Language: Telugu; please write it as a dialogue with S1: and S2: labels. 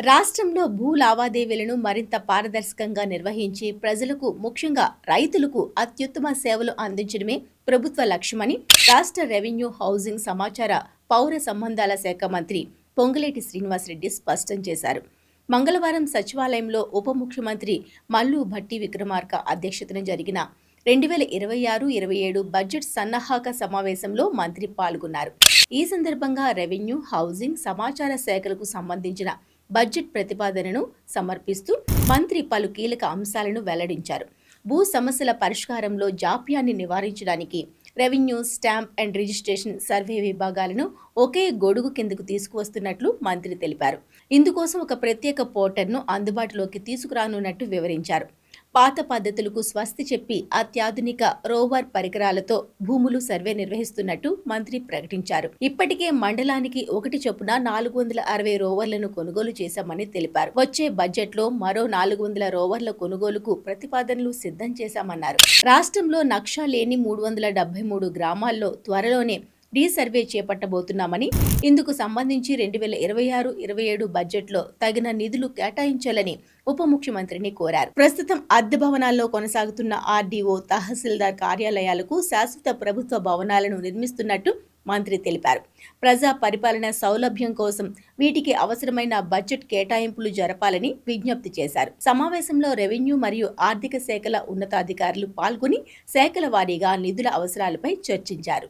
S1: రాష్ట్రంలో భూ లావాదేవీలను మరింత పారదర్శకంగా నిర్వహించి ప్రజలకు ముఖ్యంగా రైతులకు అత్యుత్తమ సేవలు అందించడమే ప్రభుత్వ లక్ష్యమని రాష్ట్ర రెవెన్యూ హౌసింగ్ సమాచార పౌర సంబంధాల శాఖ మంత్రి పొంగులేటి శ్రీనివాసరెడ్డి స్పష్టం చేశారు. మంగళవారం సచివాలయంలో ఉప ముఖ్యమంత్రి మల్లు భట్టి విక్రమార్క అధ్యక్షతన జరిగిన 2026-27 బడ్జెట్ సన్నాహక సమావేశంలో మంత్రి పాల్గొన్నారు. ఈ సందర్భంగా రెవెన్యూ, హౌసింగ్, సమాచార శాఖలకు సంబంధించిన బడ్జెట్ ప్రతిపాదనను సమర్పిస్తూ మంత్రి పలు కీలక అంశాలను వెల్లడించారు. భూ సమస్యల పరిష్కారంలో జాప్యాన్ని నివారించడానికి revenue, stamp and registration, survey విభాగాలను ఒకే గొడుగు కిందకు తీసుకువస్తున్నట్లు మంత్రి తెలిపారు. ఇందుకోసం ఒక ప్రత్యేక పోర్టల్ను అందుబాటులోకి తీసుకురానున్నట్టు వివరించారు. పాత పద్ధతులకు స్వస్తి చెప్పి అత్యాధునిక రోవర్ పరికరాలతో భూములు సర్వే నిర్వహిస్తున్నట్టు మంత్రి ప్రకటించారు. ఇప్పటికే మండలానికి 1 చొప్పున 460 రోవర్లను కొనుగోలు చేశామని తెలిపారు. వచ్చే బడ్జెట్లో మరో 400 రోవర్ల కొనుగోలుకు ప్రతిపాదనలు సిద్ధం చేశామన్నారు. రాష్ట్రంలో నక్షా లేని 373 గ్రామాల్లో త్వరలోనే రీసర్వే చేపట్టబోతున్నామని, ఇందుకు సంబంధించి 2026-27 బడ్జెట్లో తగిన నిధులు కేటాయించాలని ఉప ముఖ్యమంత్రిని కోరారు. ప్రస్తుతం అద్దె భవనాల్లో కొనసాగుతున్న ఆర్డీఓ, తహసీల్దార్ కార్యాలయాలకు శాశ్వత ప్రభుత్వ భవనాలను నిర్మిస్తున్నట్టు మంత్రి తెలిపారు. ప్రజా పరిపాలన సౌలభ్యం కోసం వీటికి అవసరమైన బడ్జెట్ కేటాయింపులు జరపాలని విజ్ఞప్తి చేశారు. సమావేశంలో రెవెన్యూ మరియు ఆర్థిక శాఖల ఉన్నతాధికారులు పాల్గొని శాఖల వారీగా నిధుల అవసరాలపై చర్చించారు.